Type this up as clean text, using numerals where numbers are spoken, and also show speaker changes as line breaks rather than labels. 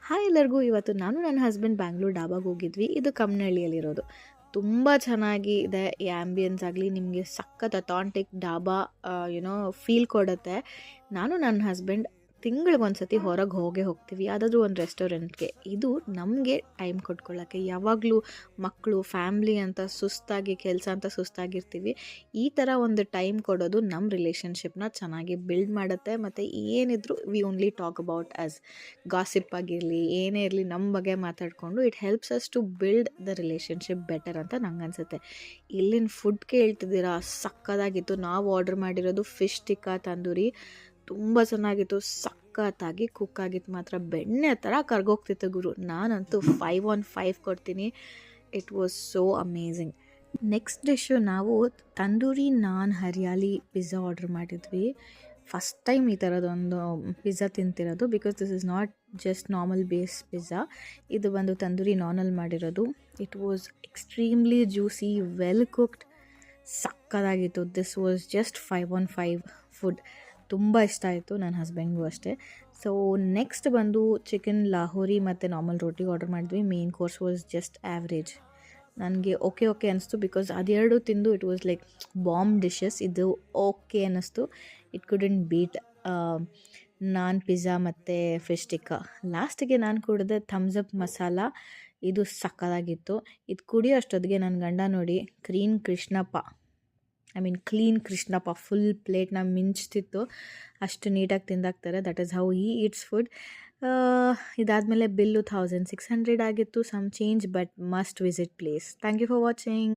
Hi ಎಲ್ಲರಿಗೂ. ಇವತ್ತು ನಾನು ನನ್ನ ಹಸ್ಬೆಂಡ್ ಬ್ಯಾಂಗ್ಳೂರ್ ಡಾಬಾಗೆ ಹೋಗಿದ್ವಿ. ಇದು ಕಮ್ಮನಹಳ್ಳಿಯಲ್ಲಿರೋದು. ತುಂಬ ಚೆನ್ನಾಗಿ ಇದೆ. ಈ ಆ್ಯಂಬಿಯನ್ಸ್ ಆಗಲಿ ನಿಮಗೆ ಸಖತ್ ಅಥಾಂಟಿಕ್ ಡಾಬಾ ಫೀಲ್ ಕೊಡುತ್ತೆ. ನಾನು ನನ್ನ ಹಸ್ಬೆಂಡ್ ತಿಂಗಳಿಗೊಂದು ಸತಿ ಹೊರಗೆ ಹೋಗ್ತೀವಿ ಯಾವುದಾದ್ರೂ ಒಂದು ರೆಸ್ಟೋರೆಂಟ್ಗೆ. ಇದು ನಮಗೆ ಟೈಮ್ ಕೊಟ್ಕೊಳ್ಳೋಕ್ಕೆ. ಯಾವಾಗಲೂ ಮಕ್ಕಳು ಫ್ಯಾಮ್ಲಿ ಅಂತ ಸುಸ್ತಾಗಿ ಕೆಲಸ ಅಂತ ಸುಸ್ತಾಗಿರ್ತೀವಿ. ಈ ಥರ ಒಂದು ಟೈಮ್ ಕೊಡೋದು ನಮ್ಮ ರಿಲೇಷನ್ಶಿಪ್ನ ಚೆನ್ನಾಗಿ ಬಿಲ್ಡ್ ಮಾಡುತ್ತೆ. ಮತ್ತು ಏನಿದ್ರು we only talk about us gossip ಆಗಿರಲಿ, ಏನೇ ಇರಲಿ ನಮ್ಮ ಬಗ್ಗೆ ಮಾತಾಡಿಕೊಂಡು it helps us to build the relationship better ಅಂತ ನಂಗೆ ಅನಿಸುತ್ತೆ. ಇಲ್ಲಿನ ಫುಡ್ ಕೇಳ್ತಿದ್ದೀರಾ, ಸಕ್ಕತ್ತಾಗಿತ್ತು. ನಾವು ಆರ್ಡ್ರ್ ಮಾಡಿರೋದು ಫಿಶ್ ಟಿಕ್ಕಾ ತಂದೂರಿ. ತುಂಬ ಚೆನ್ನಾಗಿತ್ತು, ಸಖತ್ತಾಗಿ ಕುಕ್ ಆಗಿತ್ತು. ಮಾತ್ರ ಬೆಣ್ಣೆ ಥರ ಕರ್ಗೋಗ್ತಿತ್ತು ಗುರು. ನಾನಂತೂ 5/5 ಕೊಡ್ತೀನಿ. It was so amazing. Next dish ನಾವು ತಂದೂರಿ ನಾನ್ ಹರಿಯಾಲಿ ಪಿಜ್ಜಾ ಆರ್ಡ್ರ್ ಮಾಡಿದ್ವಿ. ಫಸ್ಟ್ ಟೈಮ್ ಈ ಥರದೊಂದು ಪಿಜ್ಜಾ ತಿಂತಿರೋದು. Because this is not just normal base pizza. ಇದು ಬಂದು ತಂದೂರಿ ನಾನಲ್ಲಿ ಮಾಡಿರೋದು. It was extremely juicy, well cooked, ಸಕ್ಕತ್ತಾಗಿತ್ತು. This was just 5/5 food. ತುಂಬ ಇಷ್ಟ ಆಯಿತು ನನ್ನ ಹಸ್ಬೆಂಡ್ಗೂ ಅಷ್ಟೇ. ಸೊ ನೆಕ್ಸ್ಟ್ ಬಂದು ಚಿಕನ್ ಲಾಹೋರಿ ಮತ್ತು ನಾರ್ಮಲ್ ರೋಟಿ ಆರ್ಡರ್ ಮಾಡಿದ್ವಿ. Main course was just average. ನನಗೆ ಓಕೆ ಅನ್ನಿಸ್ತು. ಬಿಕಾಸ್ ಅದೆರಡು ತಿಂದು it was like bomb dishes. ಇದು ಓಕೆ ಅನ್ನಿಸ್ತು. It couldn't beat naan pizza ಮತ್ತು ಫಿಶ್ ಟಿಕ್ಕಾ. ಲಾಸ್ಟಿಗೆ ನಾನು ಕುಡಿದೆ ಥಮ್ಸ್ ಅಪ್ ಮಸಾಲ. ಇದು ಸಕ್ಕತ್ತಾಗಿತ್ತು. ಇದು ಕುಡಿಯೋ ಅಷ್ಟೊತ್ತಿಗೆ ನನ್ನ ಗಂಡ ನೋಡಿ ಕ್ಲೀನ್ ಕೃಷ್ಣಪ್ಪ ಫುಲ್ ಪ್ಲೇಟ್ನ ಮಿಂಚ್ತಿತ್ತು. ಅಷ್ಟು ನೀಟಾಗಿ ತಿಂದಾಕ್ತಾರೆ. That is how he eats food. ಇದಾದಮೇಲೆ ಬಿಲ್ಲು 1600 ಆಗಿತ್ತು, some change. But must visit place. Thank you for watching.